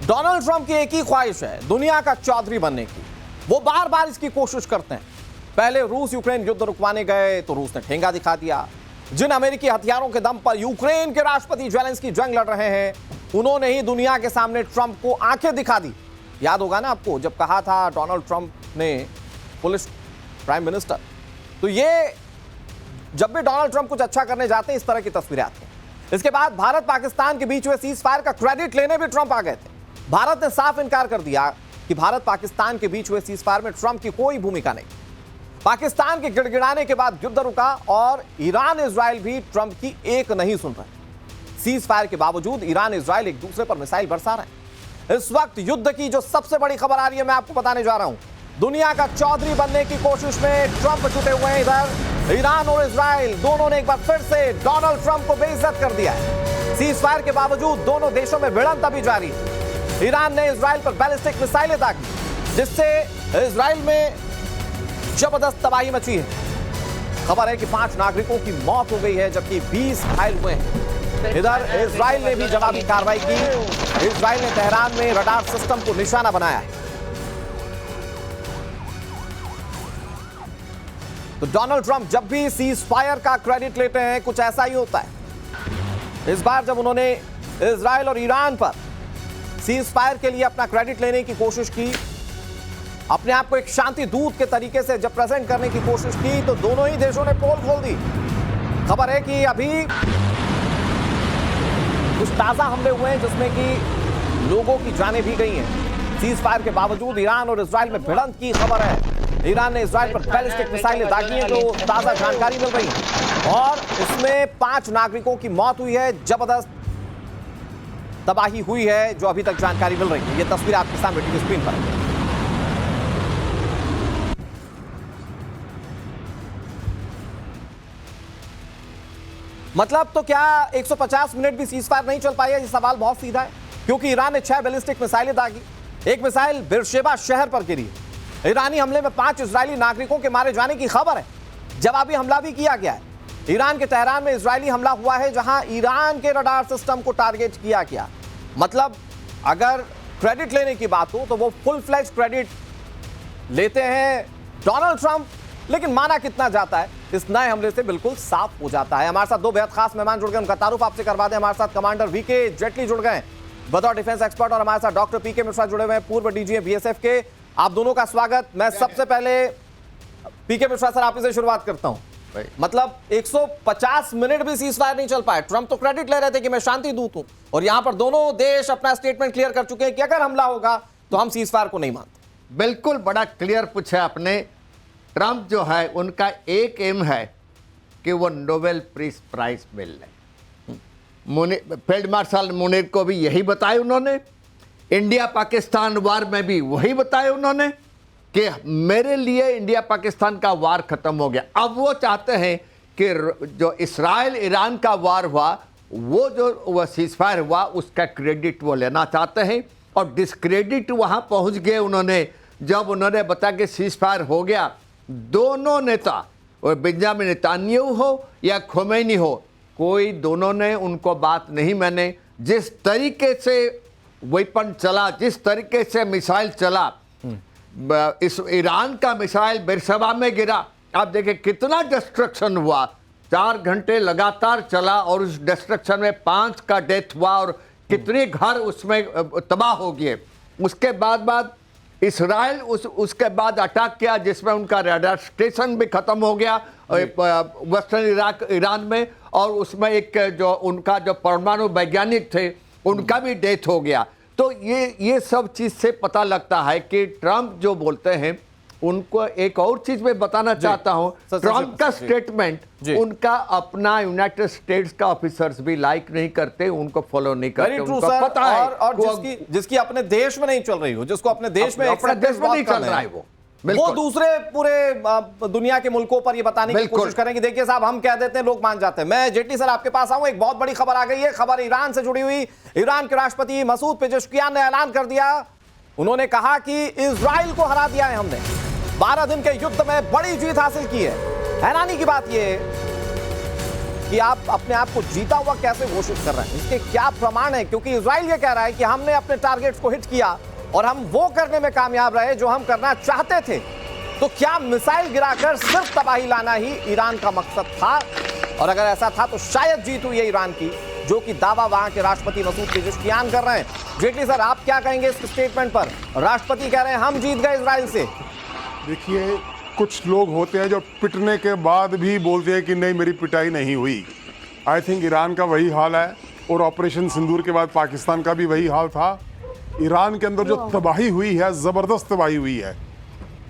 Donald Trump की एक ही ख्वाहिश है, दुनिया का चौधरी बनने की। वो बार बार इसकी कोशिश करते हैं। पहले रूस यूक्रेन युद्ध रुकवाने गए तो रूस ने ठेंगा दिखा दिया। जिन अमेरिकी हथियारों के दम पर यूक्रेन के राष्ट्रपति जेलेंस्की जंग लड़ रहे हैं, उन्होंने ही दुनिया के सामने ट्रंप को आंखें दिखा दी। याद होगा ना आपको, जब कहा था डोनाल्ड ट्रंप ने पुलिस प्राइम मिनिस्टर, तो ये जब भी डोनाल्ड ट्रंप कुछ अच्छा करने जाते हैं इस तरह की तस्वीरें आती हैं। इसके बाद भारत पाकिस्तान के बीच हुए सीज फायर का क्रेडिट लेने भी ट्रंप आ गए थे। भारत ने साफ इनकार कर दिया कि भारत पाकिस्तान के बीच हुए सीज फायर में ट्रंप की कोई भूमिका नहीं। पाकिस्तान के गिड़गिड़ाने के बाद युद्ध रुका और ईरान इजराइल भी ट्रंप की एक नहीं सुन रहे। सीज फायर के बावजूद ईरान इजराइल एक दूसरे पर मिसाइल बरसा रहे हैं। इस वक्त युद्ध की जो सबसे बड़ी खबर आ रही है, मैं आपको बताने जा रहा हूं। दुनिया का चौधरी बनने की कोशिश में ट्रंप जुटे हुए हैं। इधर ईरान और इजराइल दोनों ने एक बार फिर से डोनाल्ड ट्रंप को बेइज्जत कर दिया है। सीज फायर के बावजूद दोनों देशों में भिड़ंत अभी जारी है। ईरान ने इजराइल पर बैलिस्टिक मिसाइलें दागी, जिससे इजराइल में जबरदस्त तबाही मची है। खबर है कि 5 नागरिकों की मौत हो गई है, जबकि 20 घायल हुए हैं। इधर इजराइल ने भी जवाबी कार्रवाई की। इजराइल ने तेहरान में रडार सिस्टम को निशाना बनाया है। तो डोनाल्ड ट्रंप जब भी सीज फायर का क्रेडिट लेते हैं, कुछ ऐसा ही होता है। इस बार जब उन्होंने इजराइल और ईरान पर सीज फायर के लिए अपना क्रेडिट लेने की कोशिश की, अपने आप को एक शांति दूत के तरीके से जब प्रेजेंट करने की कोशिश की, तो दोनों ही देशों ने पोल खोल दी। खबर है कि अभी कुछ ताजा हमले हुए हैं जिसमें कि लोगों की जानें भी गई हैं। सीज फायर के बावजूद ईरान और इजराइल में भिड़ंत की खबर है। ईरान ने इजराइल पर बैलिस्टिक मिसाइलें दागी हैं, जो ताजा जानकारी मिल रही है, और इसमें 5 नागरिकों की मौत हुई है। जबरदस्त तबाही हुई है, जो अभी तक जानकारी मिल रही है। ये तस्वीर आपके सामने टीवी स्क्रीन पर है। मतलब तो क्या 150 मिनट भी सीज फायर नहीं चल पाया? ये सवाल बहुत सीधा है, क्योंकि ईरान ने 6 बैलिस्टिक मिसाइलें दागी। एक मिसाइल बेरशेबा शहर पर गिरी। ईरानी हमले में 5 इजरायली नागरिकों के मारे जाने की खबर है। जवाबी हमला भी किया गया है। ईरान के तेहरान में इजरायली हमला हुआ है, जहां ईरान के रडार सिस्टम को टारगेट किया गया। मतलब अगर क्रेडिट लेने की बात हो तो वो फुल फ्लैश क्रेडिट लेते हैं डोनाल्ड ट्रंप, लेकिन माना कितना जाता है इस नए हमले से बिल्कुल साफ हो जाता है। हमारे साथ 2 बेहद खास मेहमान जुड़ गए, उनका तारुफ आपसे करवा दें। हमारे साथ कमांडर वीके जेटली जुड़ गए बतौर डिफेंस एक्सपर्ट, और हमारे साथ डॉक्टर पीके मिश्रा जुड़े हुए हैं, पूर्व डीजी बीएसएफ के। आप दोनों का स्वागत। मैं सबसे पहले पीके मिश्रा सर, आप से शुरुआत करता हूं। मतलब 150 मिनट भी सीज फायर नहीं चल पाए। ट्रंप तो क्रेडिट ले रहे थे कि मैं शांति दूत हूं, और यहां पर दोनों देश अपना स्टेटमेंट क्लियर कर चुके हैं कि अगर हमला होगा तो हम सीज फायर को नहीं मानते। बिल्कुल बड़ा क्लियर पूछा आपने। ट्रंप जो है, उनका एक एम है कि वो नोबेल पीस प्राइज मिल ले। फील्ड मार्शल मुनीर को भी यही बताया उन्होंने। इंडिया पाकिस्तान वार में भी वही बताया उन्होंने कि मेरे लिए इंडिया पाकिस्तान का वार खत्म हो गया। अब वो चाहते हैं कि जो इसराइल ईरान का वार हुआ, वो जो सीजफायर हुआ, उसका क्रेडिट वो लेना चाहते हैं। और डिस्क्रेडिट वहाँ पहुँच गए उन्होंने जब उन्होंने बताया कि सीजफायर हो गया। दोनों नेता, और बेंजामिन नेतन्याहू हो या खोमेनी हो, कोई दोनों ने उनको बात नहीं माने। जिस तरीके से वेपन चला, जिस तरीके से मिसाइल चला, इस ईरान का मिसाइल बेरशेबा में गिरा। आप देखिए कितना डिस्ट्रक्शन हुआ। 4 घंटे लगातार चला और उस डिस्ट्रक्शन में 5 का डेथ हुआ, और कितने घर उसमें तबाह हो गए। उसके बाद इसराइल उसके बाद अटैक किया, जिसमें उनका रडार स्टेशन भी खत्म हो गया वेस्टर्न ईरान में, और उसमें एक जो उनका जो परमाणु वैज्ञानिक थे, उनका भी डेथ हो गया। तो ये सब चीज़ से पता लगता है कि ट्रंप जो बोलते हैं, उनको एक और चीज मैं बताना चाहता हूं। ट्रंप का स्टेटमेंट उनका अपना यूनाइटेड स्टेट्स का ऑफिसर्स भी लाइक नहीं करते, उनको फॉलो नहीं करते। उनको पता है और जिसकी अपने देश में नहीं चल रही हो, जिसको अपने देश में नहीं चल रहा है, वो दूसरे पूरे दुनिया के मुल्कों पर ये बताने की कोशिश करेंगे, देखिए साहब हम कह देते हैं लोग मान जाते हैं। मैं जेटली सर आपके पास आऊं, एक बहुत बड़ी खबर आ गई है, खबर ईरान से जुड़ी हुई। ईरान के राष्ट्रपति मसूद पेजेश्कियान ने ऐलान कर दिया, उन्होंने कहा कि इजराइल को हरा दिया है हमने, 12 दिन के युद्ध में बड़ी जीत हासिल की है। हैरानी की बात यह है कि आप अपने आप को जीता हुआ कैसे घोषित कर रहे हैं, इसके क्या प्रमाण है? क्योंकि इजराइल ये कह रहा है कि हमने अपने टारगेट्स को हिट किया और हम वो करने में कामयाब रहे जो हम करना चाहते थे। तो क्या मिसाइल गिराकर सिर्फ तबाही लाना ही ईरान का मकसद था? और अगर ऐसा था तो शायद जीत हुई है ईरान की, जो कि दावा वहां के राष्ट्रपति मसूद पेजेश्कियान कर रहे हैं। जेटली सर, आप क्या कहेंगे इस स्टेटमेंट पर? राष्ट्रपति कह रहे हैं हम जीत गए इजराइल से। देखिए, कुछ लोग होते हैं जो पिटने के बाद भी बोलते हैं कि नहीं मेरी पिटाई नहीं हुई। आई थिंक ईरान का वही हाल है और ऑपरेशन सिंदूर के बाद पाकिस्तान का भी वही हाल था। ईरान के अंदर जो तबाही हुई है, ज़बरदस्त तबाही हुई है।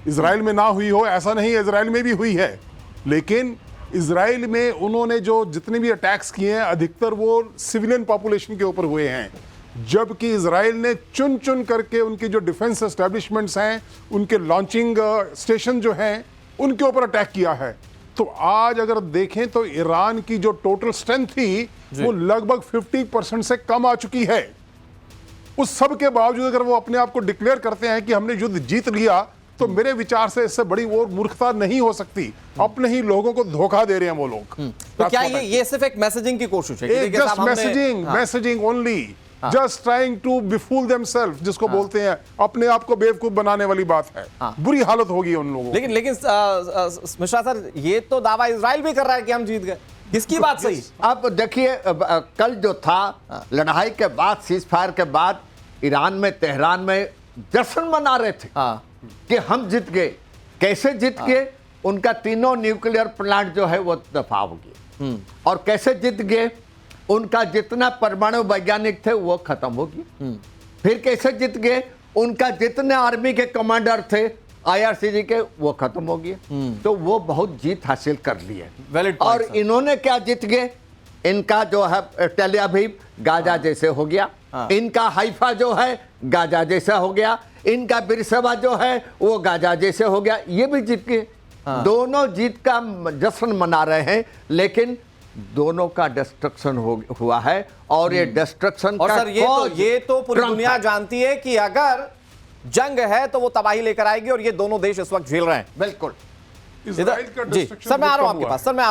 इजराइल में ना हुई हो ऐसा नहीं है, इजराइल में भी हुई है, लेकिन इजराइल में उन्होंने जो जितने भी अटैक्स किए हैं अधिकतर वो सिविलियन पॉपुलेशन के ऊपर हुए हैं, जबकि इजराइल ने चुन चुन करके उनकी जो डिफेंस एस्टेब्लिशमेंट्स हैं, उनके लॉन्चिंग स्टेशन जो हैं, उनके ऊपर अटैक किया है। तो आज अगर देखें तो ईरान की जो टोटल स्ट्रेंथ थी वो लगभग 50% से कम आ चुकी है। उस सब के बावजूद अगर वो अपने आप को डिक्लेयर करते हैं कि हमने युद्ध जीत लिया, तो मेरे विचार से इससे बड़ी और मूर्खता नहीं हो सकती। अपने ही लोगों को धोखा दे रहे हैं वो लोग। तो क्या ये सिर्फ एक मैसेजिंग की कोशिश है? एक just messaging only, just trying to befool themselves, जिसको बोलते हैं, अपने आप को बेवकूफ बनाने वाली बात है। बुरी हालत होगी उन लोगों। लेकिन मिश्रा सर, ये तो दावा इजराइल भी कर रहा है कि हम जीत गए। किसकी बात सही? अब देखिए, कल जो था लड़ाई के बाद, सीज फायर के बाद, ईरान में, तेहरान में जश्न मना रहे थे कि हम जीत गए। कैसे जीत गए? उनका तीनों न्यूक्लियर प्लांट जो है वो दफा हो गए। और कैसे जीत गए? उनका जितना परमाणु वैज्ञानिक थे वो खत्म हो गए। फिर कैसे जीत गए? उनका जितने आर्मी के कमांडर थे IRCG के, वो खत्म हो गए। तो वो बहुत जीत हासिल कर लिए। और इन्होंने क्या जीत गए? इनका जो है टेल अवीव गाजा जैसे हो गया, इनका हाइफा जो है गाजा जैसा हो गया, इनका बिरसबा जो है वो गाजा जैसे हो गया। ये भी जीत गए। दोनों जीत का जश्न मना रहे हैं, लेकिन दोनों का डिस्ट्रक्शन हुआ है। और ये डिस्ट्रक्शन और का सर, ये तो पूरी दुनिया जानती है कि अगर जंग है तो वो तबाही लेकर आएगी, और ये दोनों देश इस वक्त झेल रहे हैं। बिल्कुल। इजराइल का जी सर, मैं आ रहा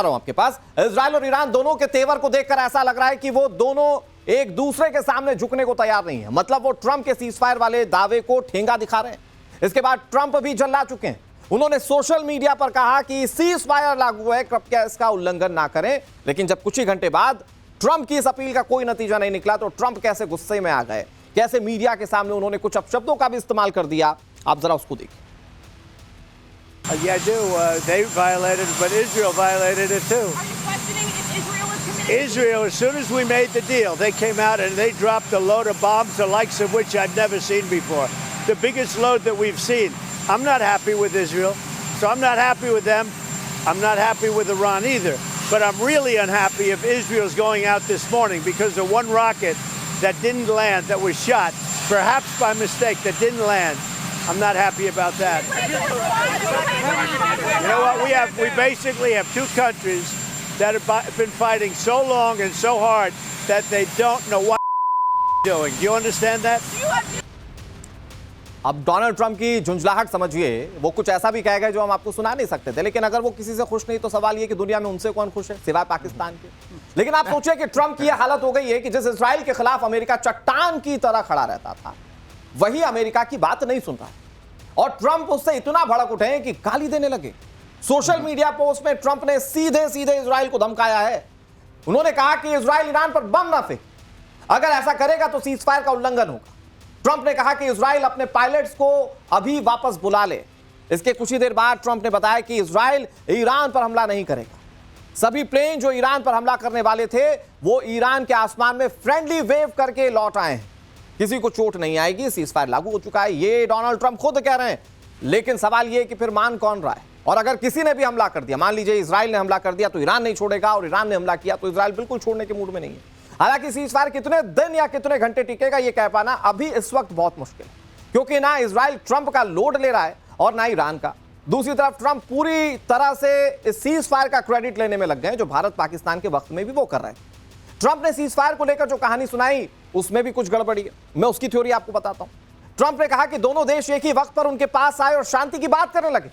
हूं आपके पास। इजराइल और ईरान दोनों के तेवर को देखकर ऐसा लग रहा है कि वो दोनों एक दूसरे के सामने झुकने को तैयार नहीं है। मतलब वो ट्रंप के सीजफायर वाले दावे को ठेंगा दिखा रहे हैं। इसके बाद ट्रंप भी जल्ला चुके हैं। उन्होंने सोशल मीडिया पर कहा कि सीजफायर लागू है, कृपया इसका उल्लंघन ना करें। लेकिन जब कुछ ही घंटे बाद ट्रंप की इस अपील का कोई नतीजा नहीं निकला, तो ट्रंप कैसे गुस्से में आ गए, कैसे मीडिया के सामने उन्होंने कुछ अपशब्दों का भी इस्तेमाल कर दिया। आप जरा उसको देखिए। Yeah, I do. They violated, but Israel violated it too. Are you questioning if Israel was committed? Israel, as soon as we made the deal, they came out and they dropped a load of bombs, the likes of which I've never seen before. The biggest load that we've seen. I'm not happy with Israel, so I'm not happy with them. I'm not happy with Iran either. But I'm really unhappy if Israel's going out this morning because of one rocket that didn't land, that was shot, perhaps by mistake, that didn't land. I'm not happy about that. You know what? We basically have two countries that have been fighting so long and so hard that they don't know what doing. Do you understand that? अब Donald Trump की झुंझलाहट समझिए। वो कुछ ऐसा भी कह गए जो हम आपको सुना नहीं सकते थे। लेकिन अगर वो किसी से खुश नहीं, तो सवाल ये कि दुनिया में उनसे कौन खुश है सिवाय पाकिस्तान के। लेकिन आप सोचिए कि ट्रंप की यह हालत हो गई है कि जिस इजराइल के खिलाफ अमेरिका चट्टान की तरह खड़ा रहता था, वही अमेरिका की बात नहीं सुन रहा है। और ट्रंप उससे इतना भड़क उठे हैं कि गाली देने लगे। सोशल मीडिया पोस्ट में ट्रंप ने सीधे सीधे इजराइल को धमकाया है। उन्होंने कहा कि इजराइल ईरान पर बम ना फेंके, अगर ऐसा करेगा तो सीजफायर का उल्लंघन होगा। ट्रंप ने कहा कि इजराइल अपने पायलट्स को अभी वापस बुला ले। इसके कुछ ही देर बाद ट्रंप ने बताया कि इजराइल ईरान पर हमला नहीं करेगा। सभी प्लेन जो ईरान पर हमला करने वाले थे वो ईरान के आसमान में फ्रेंडली वेव करके लौट आए हैं। किसी को चोट नहीं आएगी, सीजफायर लागू हो चुका है, ये डोनाल्ड ट्रंप खुद कह रहे हैं। लेकिन सवाल ये कि फिर मान कौन रहा है? और अगर किसी ने भी हमला कर दिया, मान लीजिए इजराइल ने हमला कर दिया, तो ईरान नहीं छोड़ेगा, और ईरान ने हमला किया तो इजराइल बिल्कुल छोड़ने के मूड में नहीं है। हालांकि सीजफायर कितने दिन या कितने घंटे टिकेगा ये कह पाना अभी इस वक्त बहुत मुश्किल है, क्योंकि ना इजराइल ट्रंप का लोड ले रहा है और ना ईरान का। दूसरी तरफ ट्रंप पूरी तरह से इस सीजफायर का क्रेडिट लेने में लग गए, जो भारत पाकिस्तान के वक्त में भी वो कर रहे हैं। ट्रंप ने सीजफायर को लेकर जो कहानी सुनाई उसमें भी कुछ गड़बड़ी है। मैं उसकी थ्योरी आपको बताता हूं। ट्रंप ने कहा कि दोनों देश एक ही वक्त पर उनके पास आए और शांति की बात करने लगे।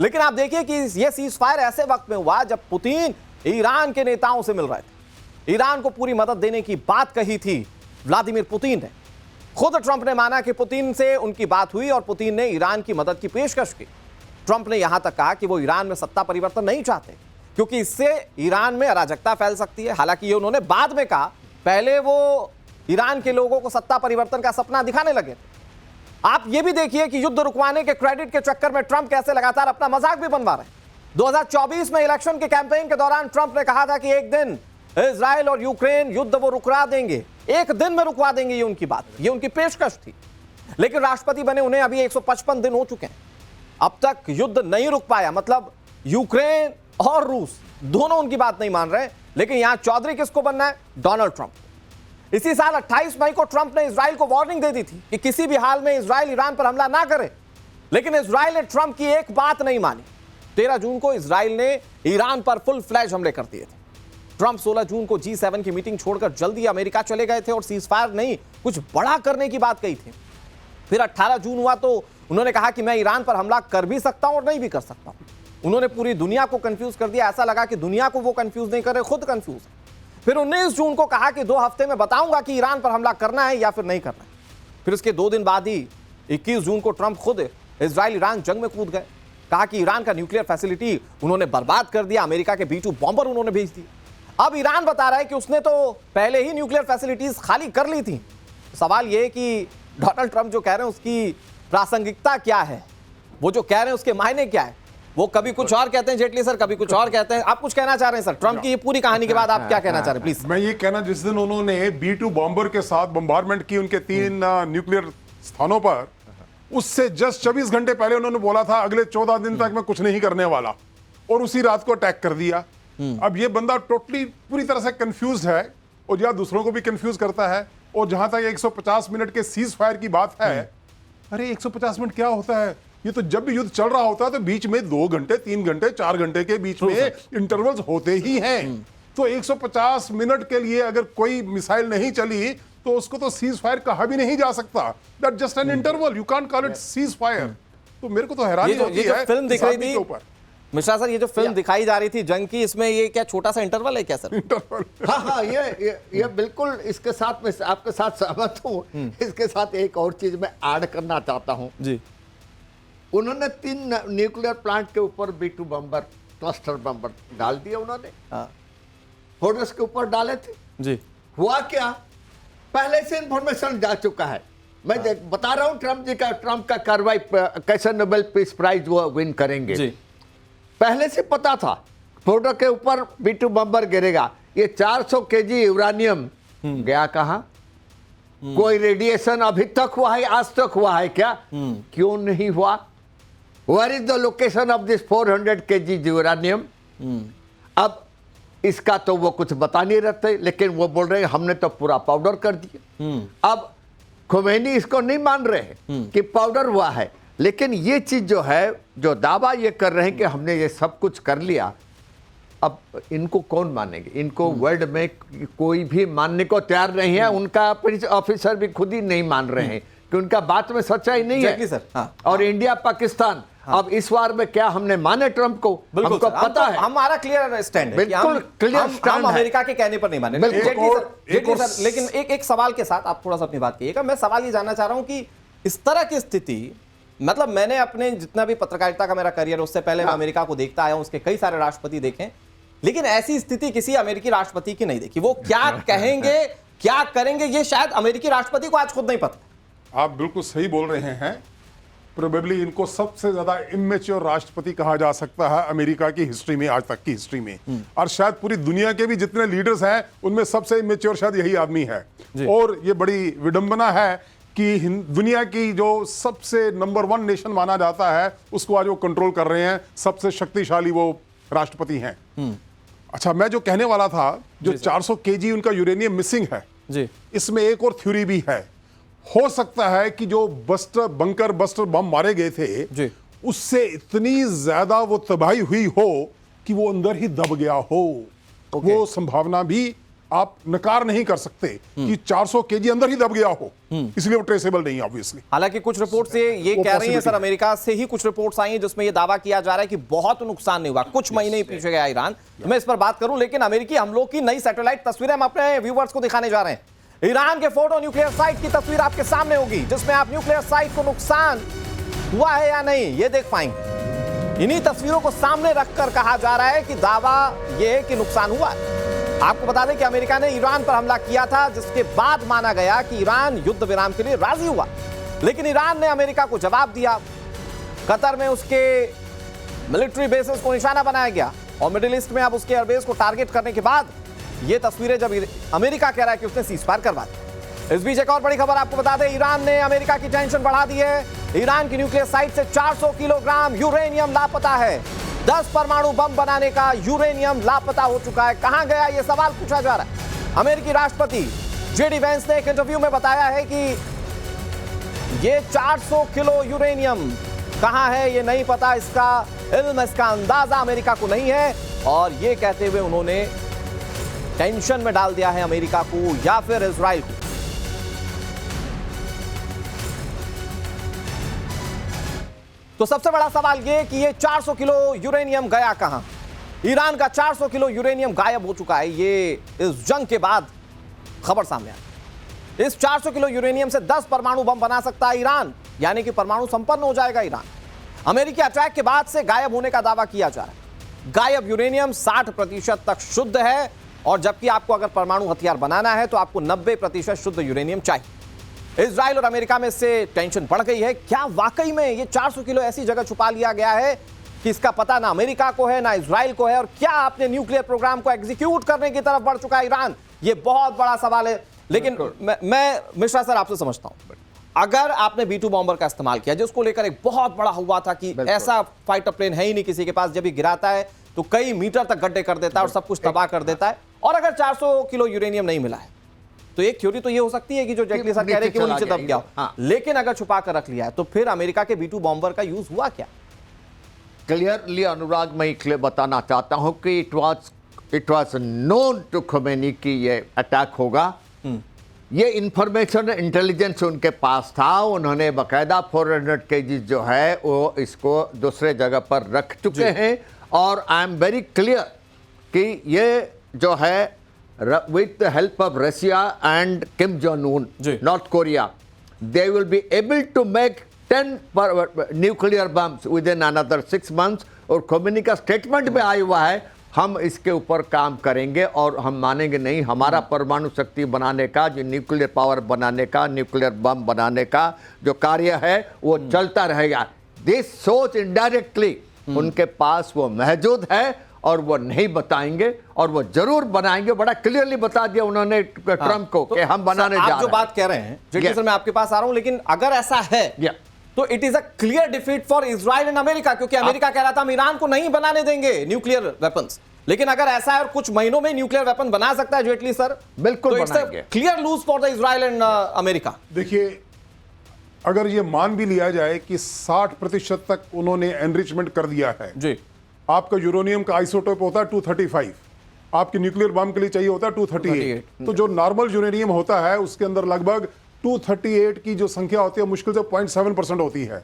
लेकिन आप देखिए कि यह सीजफायर ऐसे वक्त में हुआ जब पुतिन ईरान के नेताओं से मिल रहे थे, ईरान को पूरी मदद देने की बात कही थी व्लादिमीर पुतिन ने। खुद ट्रंप ने माना कि पुतिन से उनकी बात हुई और पुतिन ने ईरान की मदद की पेशकश की। ट्रंप ने यहां तक कहा कि वो ईरान में सत्ता परिवर्तन नहीं चाहते क्योंकि इससे ईरान में अराजकता फैल सकती है। हालांकि ये उन्होंने बाद में कहा, पहले वो ईरान के लोगों को सत्ता परिवर्तन का सपना दिखाने लगे। आप ये भी देखिए कि युद्ध रुकवाने के क्रेडिट के चक्कर में ट्रंप कैसे लगातार अपना मजाक भी बनवा रहे हैं। 2024 में इलेक्शन के कैंपेन के दौरान ट्रंप ने कहा था कि एक दिन इजराइल और यूक्रेन युद्ध वो रुकवा देंगे, एक दिन में रुकवा देंगे, ये उनकी बात, ये उनकी पेशकश थी। लेकिन राष्ट्रपति बने उन्हें अभी 155 दिन हो चुके हैं, अब तक युद्ध नहीं रुक पाया। मतलब यूक्रेन और रूस दोनों उनकी बात नहीं मान रहे। लेकिन यहां चौधरी किसको बनना है? Donald Trump. इसी साल 28 मई को ट्रंप ने इजराइल को वार्निंग दे दी थी कि किसी भी हाल में इजराइल ईरान पर हमला ना करे, लेकिन इजराइल ने ट्रंप की एक बात नहीं मानी। 13 जून को इजराइल ने ईरान पर फुल फ्लैश हमले कर दिए थे। ट्रंप 16 जून को G7 की मीटिंग छोड़कर जल्दी अमेरिका चले गए थे और सीजफायर नहीं, कुछ बड़ा करने की बात कही थी। फिर 18 जून हुआ तो उन्होंने कहा कि मैं ईरान पर हमला कर भी सकता हूं और नहीं भी कर सकता हूं। उन्होंने पूरी दुनिया को कंफ्यूज कर दिया, ऐसा लगा कि दुनिया को वो कंफ्यूज नहीं कर रहे, खुद कंफ्यूज है। फिर 19 जून को कहा कि 2 हफ्ते में बताऊंगा कि ईरान पर हमला करना है या फिर नहीं करना है। फिर उसके 2 दिन बाद ही 21 जून को ट्रंप खुद इजराइल ईरान जंग में कूद गए। कहा कि ईरान का न्यूक्लियर फैसिलिटी उन्होंने बर्बाद कर दिया, अमेरिका के B-2 बॉम्बर उन्होंने भेज दिए। अब ईरान बता रहा है कि उसने तो पहले ही न्यूक्लियर फैसिलिटीज खाली कर ली थी। सवाल यह कि डोनाल्ड ट्रंप जो कह रहे हैं उसकी प्रासंगिकता क्या है, वो जो कह रहे हैं उसके मायने क्या है? वो कभी कुछ और कहते हैं जेटली सर, कभी कुछ और कहते हैं। आप कुछ कहना चाह रहे हैं सर ट्रंप की ये पूरी कहानी के बाद? आप क्या कहना चाह रहे हैं प्लीज? मैं ये कहना, जिस दिन उन्होंने B-2 बॉम्बर के साथ बम्बारमेंट की उनके 3 न्यूक्लियर स्थानों पर, उससे जस्ट 24 घंटे पहले उन्होंने बोला था अगले 14 दिन तक मैं कुछ नहीं करने वाला, और उसी रात को अटैक कर दिया। अब ये बंदा टोटली पूरी तरह से कंफ्यूज है और या दूसरों को भी कंफ्यूज करता है। और जहां तक 150 मिनट के सीज फायर की बात है, अरे 150 मिनट क्या होता है? ये तो जब भी युद्ध चल रहा होता है तो बीच में 2 घंटे 3 घंटे 4 घंटे के बीच में इंटरवल्स होते ही हैं। तो 150 मिनट के लिए अगर कोई मिसाइल नहीं चली तो उसको तो सीज फायर कहा भी नहीं जा सकता। That just an interval, you can't call it cease fire. तो मेरे को तो हैरानी होती है फिल्म दिख रही थी ऊपर मिश्रा सर, ये जो फिल्म दिखाई जा रही थी जंग की, इसमें ये क्या छोटा सा इंटरवल है क्या सर? हाँ, ये बिल्कुल इसके साथ मैं आपके साथ सहमत हूँ। इसके साथ एक और चीज मैं ऐड करना चाहता हूँ जी। उन्होंने 3 न्यूक्लियर प्लांट के ऊपर B-2 बम्बर, क्लस्टर बम्बर डाल दिए उन्होंने। फोर्डर्स के ऊपर डाले थे जी। हुआ क्या? पहले से इंफॉर्मेशन जा चुका है। मैं बता रहा हूँ ट्रंप का कार्रवाई कैसे नोबेल पीस प्राइज वो विन करेंगे जी। पहले से पता था फोर्डर के ऊपर B-2 बम्बर गिरेगा। ये 400 केजी यूरानियम गया कहां? कोई रेडिएशन अभी तक हुआ है, आज तक हुआ है क्या? क्यों नहीं हुआ? Where is the location of this 400 KG uranium? अब इसका तो वो कुछ बता नहीं रहते, लेकिन वो बोल रहे हैं हमने तो पूरा पाउडर कर दिया। अब खुमैनी इसको नहीं मान रहे हैं कि पाउडर हुआ है, लेकिन ये चीज जो है, जो दावा ये कर रहे हैं कि हमने ये सब कुछ कर लिया, अब इनको कौन मानेंगे? इनको वर्ल्ड में कोई भी मानने को तैयार नहीं है। उनका ऑफिसर भी खुद ही नहीं मान रहे हैं कि उनका बात में सच्चाई नहीं है सर। हाँ। और इंडिया पाकिस्तान अब इस बार में क्या हमने माने ट्रंप को? हमको पता है, हमारा क्लियर स्टैंड है, बिल्कुल क्लियर स्टैंड हम अमेरिका के कहने पर नहीं माने। जेटली सर, लेकिन एक सवाल के साथ आप थोड़ा सा अपनी बात कहिएगा। मैं सवाल ये जानना चाह रहा हूं कि इस तरह की स्थिति, मतलब मैंने अपने जितना भी पत्रकारिता का मेरा करियर, उससे पहले मैं अमेरिका को देखता आया हूं, उसके कई सारे राष्ट्रपति देखे, लेकिन ऐसी स्थिति किसी अमेरिकी राष्ट्रपति की नहीं देखी। वो क्या कहेंगे, क्या करेंगे, ये शायद अमेरिकी राष्ट्रपति को आज खुद नहीं पता। आप बिल्कुल सही बोल रहे हैं। प्रोबेबली इनको सबसे ज्यादा इमेच्योर राष्ट्रपति कहा जा सकता है अमेरिका की हिस्ट्री में, आज तक की हिस्ट्री में, और शायद पूरी दुनिया के भी जितने लीडर्स हैं उनमें सबसे इमेच्योर शायद यही आदमी है। और ये बड़ी विडंबना है कि दुनिया की जो सबसे नंबर 1 नेशन माना जाता है उसको आज वो कंट्रोल कर रहे हैं। सबसे शक्तिशाली वो राष्ट्रपति हैं। अच्छा, मैं जो कहने वाला था, जो 400 केजी उनका यूरेनियम मिसिंग है जी, इसमें एक और थ्योरी भी है। हो सकता है कि जो बंकर बस्टर बम मारे गए थे जी, उससे इतनी ज्यादा वो तबाही हुई हो कि वो अंदर ही दब गया हो। वो संभावना भी आप नकार नहीं कर सकते कि 400 केजी अंदर ही दब गया हो, इसलिए वो ट्रेसेबल नहीं है ऑब्वियसली। हालांकि कुछ रिपोर्ट से ये वो कह रही हैं सर, possibility अमेरिका से ही कुछ रिपोर्ट्स आई हैं जिसमें ये दावा किया जा रहा है कि बहुत नुकसान नहीं हुआ, कुछ महीने ही पीछे गया ईरान। तो मैं इस पर बात करूं, लेकिन अमेरिकी हमलों की नई सैटेलाइट तस्वीरें हम अपने व्यूवर्स को दिखाने जा रहे हैं। ईरान के फोटो न्यूक्लियर साइट की तस्वीर आपके सामने होगी, जिसमें आप न्यूक्लियर साइट को नुकसान हुआ है या नहीं ये देख पाएंगे। इन्हीं तस्वीरों को सामने रखकर कहा जा रहा है कि दावा यह है कि नुकसान हुआ है। आपको बता दें कि अमेरिका ने ईरान पर हमला किया था, जिसके बाद माना गया कि ईरान युद्ध विराम के लिए राजी हुआ, लेकिन ईरान ने अमेरिका को जवाब दिया। कतर में उसके मिलिट्री बेसेस को निशाना बनाया गया और मिडिल ईस्ट में अब उसके एयरबेस को टारगेट करने के बाद ये तस्वीरें जब अमेरिका कह रहा है कि उसने सीज फायर करवा दी। इस बीच एक और बड़ी खबर आपको बता दें, ईरान ने अमेरिका की टेंशन बढ़ा दी है। ईरान की न्यूक्लियर साइट से 400 किलोग्राम यूरेनियम लापता है। 10 परमाणु बम बनाने का यूरेनियम लापता हो चुका है। कहां गया ये सवाल पूछा जा रहा है। अमेरिकी राष्ट्रपति जेडी वेंस ने एक इंटरव्यू में बताया है कि ये 400 किलो यूरेनियम कहां है ये नहीं पता, इसका इल्म, इसका अंदाजा अमेरिका को नहीं है। और ये कहते हुए उन्होंने टेंशन में डाल दिया है अमेरिका को या फिर इजराइल को। तो सबसे बड़ा सवाल ये कि ये 400 किलो यूरेनियम गया कहां। ईरान का 400 किलो यूरेनियम गायब हो चुका है। ये इस जंग के बाद खबर सामने आई। इस 400 किलो यूरेनियम से 10 परमाणु बम बना सकता है ईरान, यानी कि परमाणु संपन्न हो जाएगा ईरान। अमेरिकी अटैक के बाद से गायब होने का दावा किया जा रहा है। गायब यूरेनियम 60% तक शुद्ध है, और जबकि आपको अगर परमाणु हथियार बनाना है तो आपको 90% शुद्ध यूरेनियम चाहिए। इजराइल और अमेरिका में इससे टेंशन बढ़ गई है। क्या वाकई में ये 400 किलो ऐसी जगह छुपा लिया गया है कि इसका पता ना अमेरिका को है ना इजराइल को है, और क्या अपने न्यूक्लियर प्रोग्राम को एग्जीक्यूट करने की तरफ बढ़ चुका है ईरान? ये बहुत बड़ा सवाल है। लेकिन मैं मिश्रा सर आपसे समझता हूं, अगर आपने B-2 बॉम्बर का इस्तेमाल किया, जिसको लेकर एक बहुत बड़ा हुआ था कि ऐसा फाइटर प्लेन है ही नहीं किसी के पास, जब ये गिराता है तो कई मीटर तक गड्ढे कर देता है और सब कुछ तबाह कर देता है, और अगर 400 किलो यूरेनियम नहीं मिला है तो एक थ्योरी तो ये हो सकती है कि जो जेटली सर कह रहे हैं कि वो नीचे दब गया। हाँ। लेकिन अगर छुपा कर रख लिया है तो फिर अमेरिका के B-2 बॉम्बर का यूज हुआ क्या? क्लियरली अनुराग, मैं इसलिए बताना चाहता हूं कि it was known to Khomeini कि ये अटैक होगा। ये इंफॉर्मेशन इंटेलिजेंस उनके पास था। उन्होंने बाकायदा 400 केजी जो है वो इसको दूसरे जगह पर रख चुके हैं, और आई एम वेरी क्लियर कि ये जो है with the help of Russia and Kim Jong-un, North Korea, they will be able to make 10 nuclear bombs within another 6 months. और खोमेनी का स्टेटमेंट में आया हुआ है, हम इसके ऊपर काम करेंगे और हम मानेंगे नहीं। हमारा परमाणु शक्ति बनाने का, जो न्यूक्लियर पावर बनाने का, न्यूक्लियर बम बनाने का जो कार्य है वो चलता रहेगा। दिस सोच इनडायरेक्टली उनके पास वो मौजूद है, और वो नहीं बताएंगे, और वो जरूर बनाएंगे। बड़ा क्लियरली बता दिया उन्होंने ट्रम्प को कि हम बनाने जा रहे हैं। आप जो बात कह रहे हैं जेटली सर, मैं आपके पास आ रहा हूं, लेकिन अगर ऐसा है तो it is a clear defeat for Israel and America, क्योंकि अमेरिका कह रहा था हम ईरान को नहीं बनाने देंगे न्यूक्लियर वेपन्स। लेकिन अगर ऐसा है और कुछ महीनों में न्यूक्लियर वेपन बना सकता है जेटली सर, बिल्कुल तो बनाएंगे। Clear lose for the Israel and America. देखिए, अगर ये मान भी लिया जाए कि 60% तक उन्होंने एनरिचमेंट कर दिया है जी, आपका यूरेनियम का आइसोटोप होता है 235, आपके न्यूक्लियर बम के लिए चाहिए होता है 238। तो जो नॉर्मल यूरेनियम होता है उसके अंदर लगभग 238 की जो संख्या होती है मुश्किल से 0.7% होती है।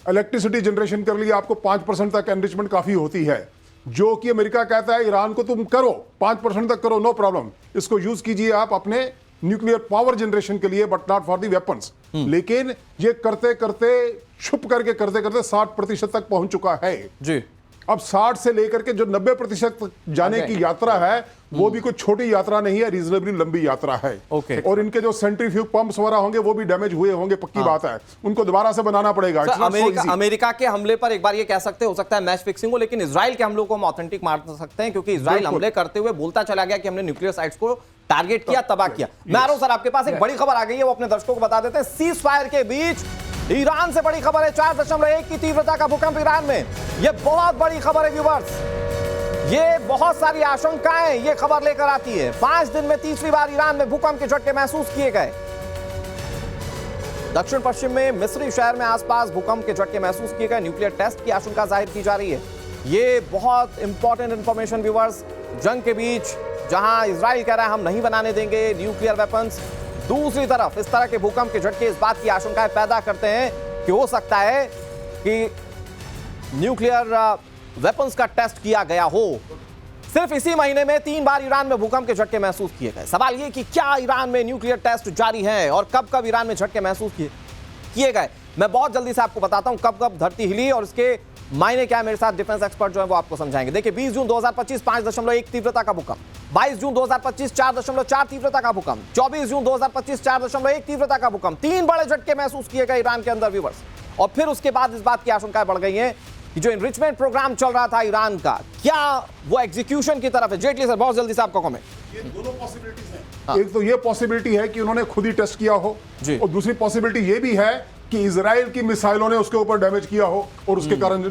इलेक्ट्रिसिटी जनरेशन कर लिए आपको 5% तक एनरिचमेंट काफी होती है, जो कि अमेरिका कहता है ईरान को तुम करो 5% तक करो, नो प्रॉब्लम, इसको यूज कीजिए आप अपने न्यूक्लियर पावर जनरेशन के लिए, but not for the weapons. लेकिन ये करते करते छुप करके करते करते 60% तक पहुंच चुका है जी। अब 60 से लेकर के जो 90% तक जाने की यात्रा है वो भी कोई छोटी यात्रा नहीं है, रीजनेबली लंबी यात्रा है। ओके। और इनके जो सेंट्रीफ्यूज पंप्स वगैरह होंगे वो भी डैमेज हुए होंगे, पक्की बात है, उनको दोबारा से बनाना पड़ेगा। अमेरिका के हमले पर एक बार ये कह सकते हो सकता है मैच फिक्सिंग हो, लेकिन इजराइल के हमलों को हम ऑथेंटिक मान सकते हैं, क्योंकि इजराइल हमले करते हुए बोलता चला गया कि हमने न्यूक्लियर साइट्स को टारगेट किया, तबाह किया। मैं आ रहा हूं सर, आपके पास एक बड़ी खबर आ गई है, वो अपने दर्शकों को बता देते हैं। सीज फायर के बीच ईरान से बड़ी खबर है, 4.1 की तीव्रता का भूकंप ईरान में। यह बहुत बड़ी खबर है व्यूअर्स, ये बहुत सारी आशंकाएं ये खबर लेकर आती है। 5 दिन में तीसरी बार ईरान में भूकंप के झटके महसूस किए गए। दक्षिण पश्चिम में मिस्री शहर में आसपास भूकंप के झटके महसूस किए गए। न्यूक्लियर टेस्ट की आशंका जाहिर की जा रही है। ये बहुत इंपॉर्टेंट इंफॉर्मेशन व्यूअर्स, जंग के बीच जहां इजराइल कह रहा है हम नहीं बनाने देंगे न्यूक्लियर वेपन्स, दूसरी तरफ इस तरह के भूकंप के झटके इस बात की आशंकाएं पैदा करते हैं कि हो सकता है कि न्यूक्लियर वेपन्स का टेस्ट किया गया हो। सिर्फ इसी महीने में 3 बार ईरान में भूकंप के झटके महसूस किए गए। सवाल यह कि क्या ईरान में न्यूक्लियर टेस्ट जारी है और कब कब ईरान में झटके महसूस किए गए। मैं बहुत जल्दी से आपको बताता हूं कब कब धरती हिली और इसके मायने क्या है। मेरे साथ डिफेंस एक्सपर्ट जो है वो आपको समझाएंगे। देखिए 20 जून 2025 5.1 तीव्रता का भूकंप, 22 जून 2025 4.4 तीव्रता का भूकंप, 24 जून 2025 4.1 तीव्रता का भूकंप। 3 बड़े झटके महसूस किए गए ईरान के अंदर व्यूअर्स। और फिर उसके बाद इस बात की आशंकाएं बढ़ गई हैं कि जो एनरिचमेंट प्रोग्राम चल रहा था ईरान का, क्या वो एग्जीक्यूशन की तरफ है। जेटली सर बहुत जल्दी से आपका कमेंट। ये दोनों पॉसिबिलिटीज हैं। एक तो ये पॉसिबिलिटी है कि उन्होंने खुद ही टेस्ट किया हो जी। और दूसरी पॉसिबिलिटी ये भी है कि इजराइल की मिसाइलों ने उसके ऊपर डैमेज किया हो और उसके कारण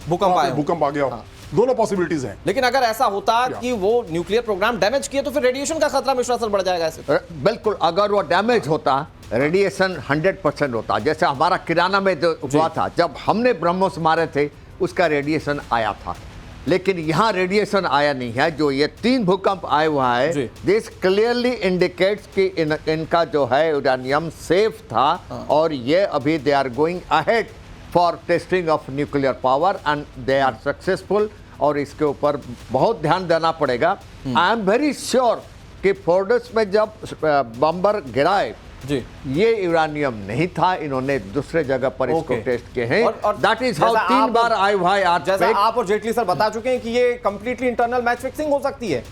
भूकंप आ गया हो। दोनों पॉसिबिलिटीज हैं। लेकिन अगर ऐसा होता कि वो न्यूक्लियर प्रोग्राम डैमेज किए तो फिर रेडिएशन का खतरा मिश्रा सर बढ़ जाएगा ऐसे। बिल्कुल, अगर वो डैमेज होता रेडिएशन 100% होता। जैसे हमारा किराना में जो हुआ था, जब हमने ब्रह्मोस मारे थे उसका रेडिएशन आया था, लेकिन यहाँ रेडिएशन आया नहीं है। जो ये 3 भूकंप आए हुआ है, दिस क्लियरली इंडिकेट्स कि इनका जो है यूरेनियम सेफ था और ये अभी they are going ahead for testing of nuclear power and they are successful. और इसके ऊपर बहुत ध्यान देना पड़ेगा। आई एम वेरी श्योर कि फोर्डस में जब बम्बर गिराए जी, ये यूरेनियम नहीं था, इन्होंने दूसरे जगह पर इसको टेस्ट किए हैं। दैट इज हाउ 3 बार आए भाई आज। जैसा आप और जेटली सर बता चुके हैं कि ये कंप्लीटली इंटरनल मैच फिक्सिंग हो सकती है,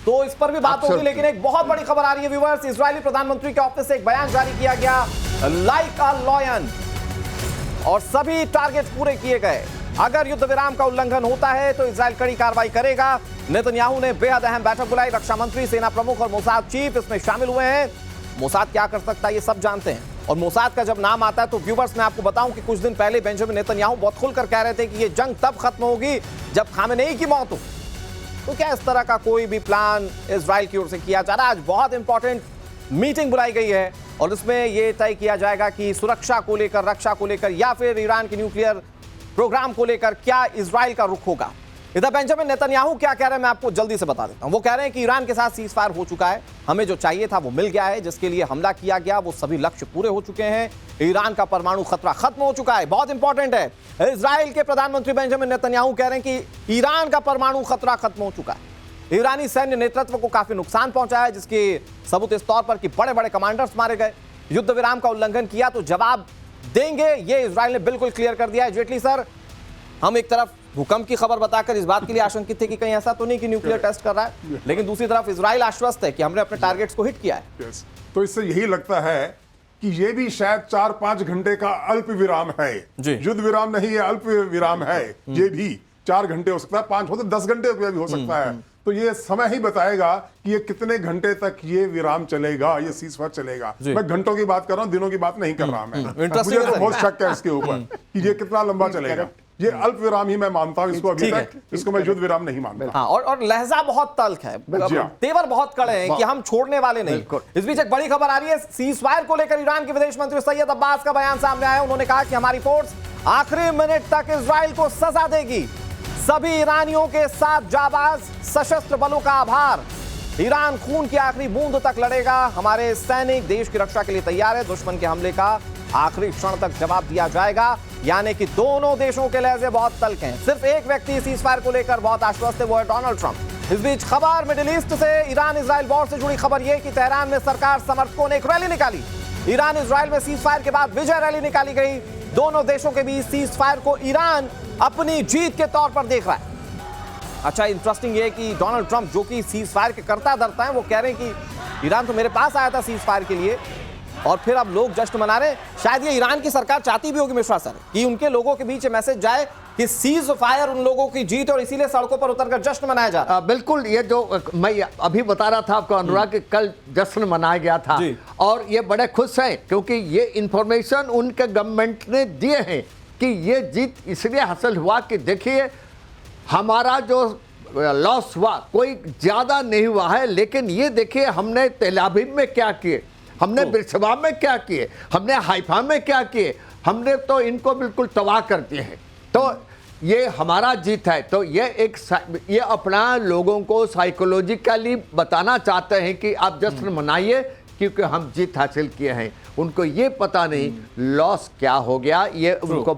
तो इस पर भी बात होगी। लेकिन एक बहुत बड़ी खबर आ रही है व्यूअर्स। इजरायली प्रधानमंत्री के ऑफिस से एक बयान जारी किया गया, लाइक अ लॉयन, और सभी टारगेट्स पूरे किए गए। अगर युद्ध विराम का उल्लंघन होता है तो इजराइल कड़ी कार्रवाई करेगा। नेतन्याहू ने बेहद अहम बैठक बुलाई। रक्षा मंत्री, सेना प्रमुख और मोसाद चीफ इसमें शामिल हुए हैं। मोसाद क्या कर सकता है ये सब जानते हैं, और मोसाद का जब नाम आता है तो व्यूवर्स मैं आपको बताऊं कि कुछ दिन पहले बेंजामिन नेतन्याहू बहुत खुलकर कह रहे थे कि ये जंग तब खत्म होगी जब खामेनेई की मौत हो। तो क्या इस तरह का कोई भी प्लान इजराइल की ओर से किया जा रहा है? आज बहुत इंपॉर्टेंट मीटिंग बुलाई गई है और उसमें यह तय किया जाएगा कि सुरक्षा को लेकर, रक्षा को लेकर, या फिर ईरान के न्यूक्लियर प्रोग्राम को लेकर क्या इजराइल का रुख होगा। इधर बेंजामिन नेतन्याहू क्या कह रहे हैं मैं आपको जल्दी से बता देता हूं। वो कह रहे हैं कि ईरान के साथ सीज फायर हो चुका है, हमें जो चाहिए था वो मिल गया है, जिसके लिए हमला किया गया वो सभी लक्ष्य पूरे हो चुके हैं, ईरान का परमाणु खतरा खत्म हो चुका है। बहुत इंपॉर्टेंट है, इजराइल के प्रधानमंत्री बेंजामिन नेतन्याहू कह रहे हैं कि ईरान का परमाणु खतरा खत्म हो चुका है। ईरानी सैन्य नेतृत्व को काफी नुकसान पहुंचा है, जिसके सबूत इस तौर पर कि बड़े बड़े कमांडर्स मारे गए। युद्ध विराम का उल्लंघन किया तो जवाब देंगे, ये इजराइल ने बिल्कुल क्लियर कर दिया है। जेटली सर, हम एक तरफ भूकंप की खबर बताकर इस बात के लिए आशंकित थे कि कहीं ऐसा तो नहीं कि न्यूक्लियर टेस्ट कर रहा है, लेकिन दूसरी तरफ इजराइल आश्वस्त है कि हमने अपने टारगेट्स को हिट किया है। तो इससे यही लगता है कि ये भी शायद 4-5 घंटे का अल्प विराम है। युद्ध विराम नहीं है, अल्प विराम है। ये भी 4 घंटे हो सकता है, 5 हो तो 10 घंटे भी हो सकता है। तो ये समय ही बताएगा कि ये कितने घंटे तक ये विराम चलेगा, ये सीज़फायर चलेगा। मैं घंटों की बात कर रहा हूं, दिनों की बात नहीं कर रहा मैं। मुझे तो बहुत शक है इसके ऊपर कि ये कितना लंबा चलेगा। ये अल्प विराम ही मैं मानता हूं इसको अभी तक, इसको मैं युद्ध विराम नहीं मानता। हाँ, और लहजा बहुत तल्ख है, तेवर बहुत कड़े हैं कि हम छोड़ने वाले नहीं। इस बीच एक बड़ी खबर आ रही है, सीज फायर को लेकर ईरान के विदेश मंत्री सैयद अब्बास का बयान सामने आया। उन्होंने कहा कि हमारी फोर्स आखिरी मिनट तक इजराइल को सजा देगी। सभी ईरानियों के साथ जाबाज सशस्त्र बलों का आभार। ईरान खून की आखिरी बूंद तक लड़ेगा। हमारे सैनिक देश की रक्षा के लिए तैयार है। दुश्मन के हमले का आखिरी क्षण तक जवाब दिया जाएगा। यानी कि दोनों देशों के लहजे बहुत तल्ख हैं। सिर्फ एक व्यक्ति सीज फायर को लेकर बहुत आश्वस्त है, वो है डोनाल्ड ट्रंप। इस बीच खबर मिडिल ईस्ट से, ईरान इजराइल वॉर से जुड़ी खबर यह कि तेहरान में सरकार समर्थकों ने एक रैली निकाली। ईरान इजराइल में सीज फायर के बाद विजय रैली निकाली गई। दोनों देशों के बीच सीज फायर को ईरान अपनी जीत के तौर पर देख रहा है। अच्छा, इंटरेस्टिंग ये है कि डोनाल्ड ट्रंप, जो कि सीज फायर के करता धरता है, वो कह रहे हैं कि ईरान तो मेरे पास आया था सीज फायर के लिए और फिर अब लोग जश्न मना रहे हैं। शायद ये ईरान की सरकार चाहती भी होगी मिश्रा सर कि उनके लोगों के बीच मैसेज जाए कि सीज फायर उन लोगों की जीत और इसीलिए सड़कों पर उतरकर जश्न मनाया जा रहा है। बिल्कुल, ये जो मैं अभी बता रहा था आपको अनुराग कि कल जश्न मनाया गया था और ये बड़े खुश हैं क्योंकि ये इंफॉर्मेशन उनके गवर्नमेंट ने दिए हैं कि ये जीत इसलिए हासिल हुआ कि देखिए हमारा जो लॉस हुआ कोई ज़्यादा नहीं हुआ है, लेकिन ये देखिए हमने तेल अवीव में क्या किए, हमने बिरशबा में क्या किए, हमने हाइफा में क्या किए, हमने तो इनको बिल्कुल तबाह कर दिए हैं। तो ये हमारा जीत है। तो ये अपना लोगों को साइकोलॉजिकली बताना चाहते हैं कि आप जश्न मनाइए क्योंकि हम जीत हासिल किए हैं। उनको ये पता नहीं लॉस क्या हो गया, ये उनको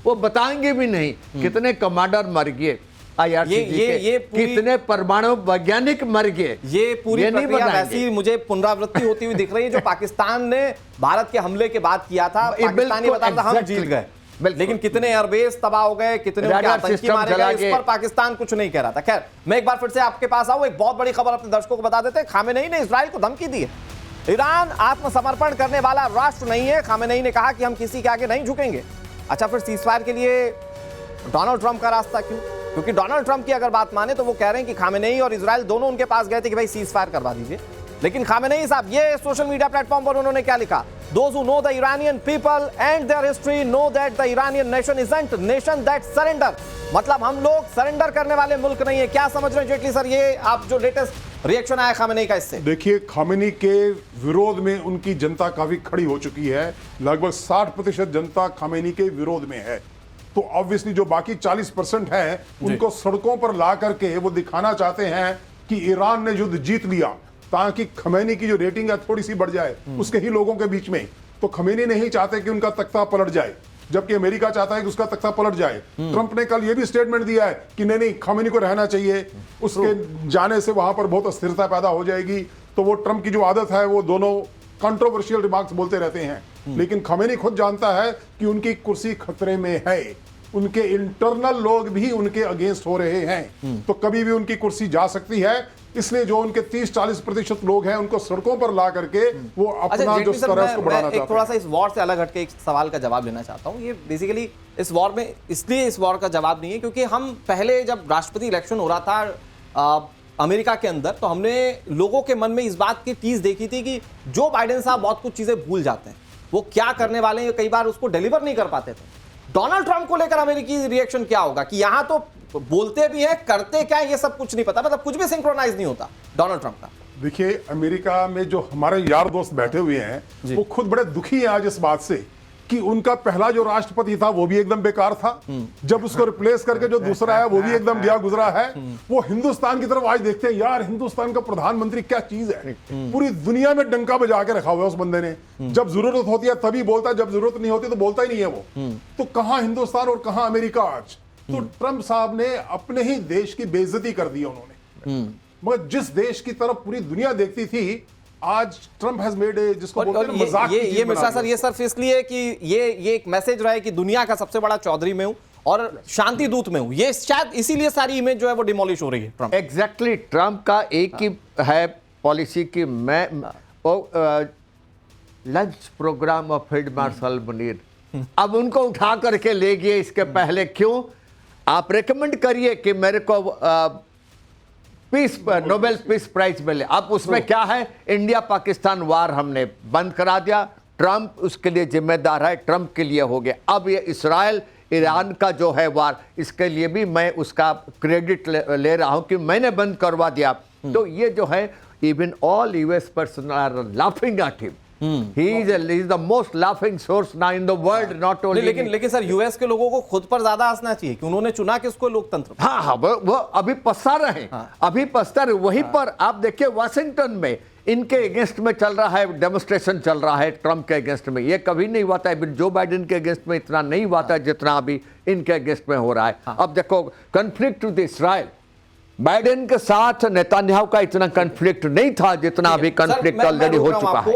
वो बताएंगे भी नहीं कितने कमांडर मर गए, ये कितने परमाणु वैज्ञानिक मर गए, ये पूरी नहीं प्रक्रिया बताएंगे। वैसी मुझे पुनरावृत्ति होती हुई दिख रही है जो पाकिस्तान ने भारत के हमले के बाद किया था। पाकिस्तानी बता रहा था हम जीत गए, लेकिन कितने एयरबेस तबाह हो गए, कितने उनके आतंकी मारे गए, इस पर पाकिस्तान कुछ नहीं कह रहा था। खैर, मैं एक बार फिर से आपके पास आऊं, एक बहुत बड़ी खबर अपने दर्शकों को बता देते हैं। खामेनेई ने इजराइल को धमकी दी है। ईरान आत्मसमर्पण करने वाला राष्ट्र नहीं है। खामेनेई ने कहा कि हम किसी के आगे नहीं झुकेंगे। अच्छा, फिर सीजफायर के लिए डोनाल्ड ट्रंप का रास्ता क्यों? क्योंकि डोनाल्ड ट्रंप की अगर बात माने तो वो कह रहे हैं कि खामेनेई और इजराइल दोनों उनके पास गए थे कि भाई सीजफायर करवा दीजिए। लेकिन खामेनेई साहब, ये सोशल मीडिया प्लेटफॉर्म पर उन्होंने क्या लिखा? Those who know the Iranian people and their history know that the Iranian nation isn't nation that surrender। मतलब हम लोग सरेंडर करने वाले मुल्क नहीं है। क्या समझ रहे हैं जेटली सर, ये आप जो लेटेस्ट रिएक्शन आया खामेनेई का इससे? देखिए, खामेनी के विरोध में उनकी जनता काफी खड़ी हो चुकी है। लगभग 60% जनता खामेनी के विरोध में है। तो ऑब्वियसली जो बाकी 40% है उनको सड़कों पर ला करके वो दिखाना चाहते हैं कि ईरान ने युद्ध जीत लिया, ताकि खमेनी की जो रेटिंग है थोड़ी सी बढ़ जाए उसके ही लोगों के बीच में। तो खमेनी नहीं चाहते कि उनका तख्ता पलट जाए, जबकि अमेरिका चाहता है कि उसका तख्ता पलट जाए। ट्रंप ने कल यह भी स्टेटमेंट दिया है कि नहीं, खमेनी को रहना चाहिए, उसके जाने से वहां पर बहुत अस्थिरता पैदा हो जाएगी। तो वो ट्रंप की जो आदत है, वो दोनों कंट्रोवर्शियल रिमार्क्स बोलते रहते हैं, लेकिन खमेनी खुद जानता है कि उनकी कुर्सी खतरे में है। उनके इंटरनल लोग भी उनके अगेंस्ट हो रहे हैं, तो कभी भी उनकी कुर्सी जा सकती है। इसलिए जो उनके 30-40% लोग हैं उनको सड़कों पर ला करके वो अपना जो स्तर है उसको बढ़ाना चाहते हैं। थोड़ा सा इस वॉर से अलग हटके एक सवाल का जवाब लेना चाहता हूं। ये बेसिकली इस वॉर में, इसलिए इस वॉर का जवाब नहीं है क्योंकि हम पहले जब राष्ट्रपति इलेक्शन हो रहा था अमेरिका के अंदर, तो हमने लोगों के मन में इस बात की टीज देखी थी कि जो बाइडेन साहब बहुत कुछ चीजें भूल जाते हैं, वो क्या करने वाले हैं कई बार उसको डिलीवर नहीं कर पाते थे। डोनाल्ड ट्रंप को लेकर अमेरिकी रिएक्शन क्या होगा कि यहां तो बोलते भी हैं, करते क्या है ये सब कुछ नहीं पता, मतलब कुछ भी सिंक्रोनाइज नहीं होता डोनाल्ड ट्रंप का। देखिए, अमेरिका में जो हमारे यार दोस्त बैठे हुए हैं वो खुद बड़े दुखी हैं आज इस बात से कि उनका पहला जो राष्ट्रपति था वो भी एकदम बेकार था। जब उसको रिप्लेस करके जो दूसरा है वो भी एकदम गया गुजरा है। वो हिंदुस्तान की तरफ आज देखते हैं, यार हिंदुस्तान का प्रधानमंत्री क्या चीज है। पूरी दुनिया में डंका बजा के रखा हुआ है उस बंदे ने। जब जरूरत होती है तभी बोलता है, जब जरूरत नहीं होती तो बोलता ही नहीं है वो। तो कहां हिंदुस्तान और कहां अमेरिका आज? तो ट्रंप साहब ने अपने ही देश की बेइज्जती कर दी उन्होंने। मगर जिस देश की तरफ पूरी दुनिया देखती थी, आज ट्रंप हैज मेड जिसको बोलते हैं मजाक की चीज ये बना मिश्रा दिया। सर, ये सिर्फ इसलिए है कि ये एक मैसेज रहा है कि दुनिया का सबसे बड़ा चौधरी में हूं और शांति दूत में हूं। ये शायद इसीलिए सारी इमेज जो है वो डिमोलिश हो रही है ट्रंप। एग्जैक्टली, ट्रंप का एक ही है पॉलिसी की मैं lunch programme of field marshal Munir, अब उनको उठा करके ले गए। इसके पहले क्यों आप रेकमेंड करिए कि मेरे को पीस नोबेल पीस प्राइज मिले। अब उसमें क्या है, इंडिया पाकिस्तान वार हमने बंद करा दिया, ट्रंप उसके लिए जिम्मेदार है, ट्रंप के लिए हो गया। अब ये इसराइल ईरान का जो है वार, इसके लिए भी मैं उसका क्रेडिट ले रहा हूं कि मैंने बंद करवा दिया। तो ये जो है, even all US person are laughing at him. He is the most laughing source now in the world, not only। लेकिन सर, यूएस के लोगों को खुद पर ज्यादा हंसना चाहिए कि उन्होंने चुना किसको लोकतंत्र। हाँ, वो अभी पछता रहे, अभी पछता रहे। वहीं पर आप देखिए वाशिंगटन में इनके अगेंस्ट में चल रहा है, डेमोन्स्ट्रेशन चल रहा है ट्रंप के अगेंस्ट में। ये कभी नहीं हुआ था, जो बाइडेन के अगेंस्ट में इतना नहीं हुआ था जितना अभी इनके अगेंस्ट में हो रहा है। अब देखो, कन्फ्लिक्ट विद इसराइल, बाइडेन के साथ नेतन्याहू का इतना कन्फ्लिक्ट नहीं था जितना अभी कन्फ्लिक्ट ऑलरेडी हो चुका है।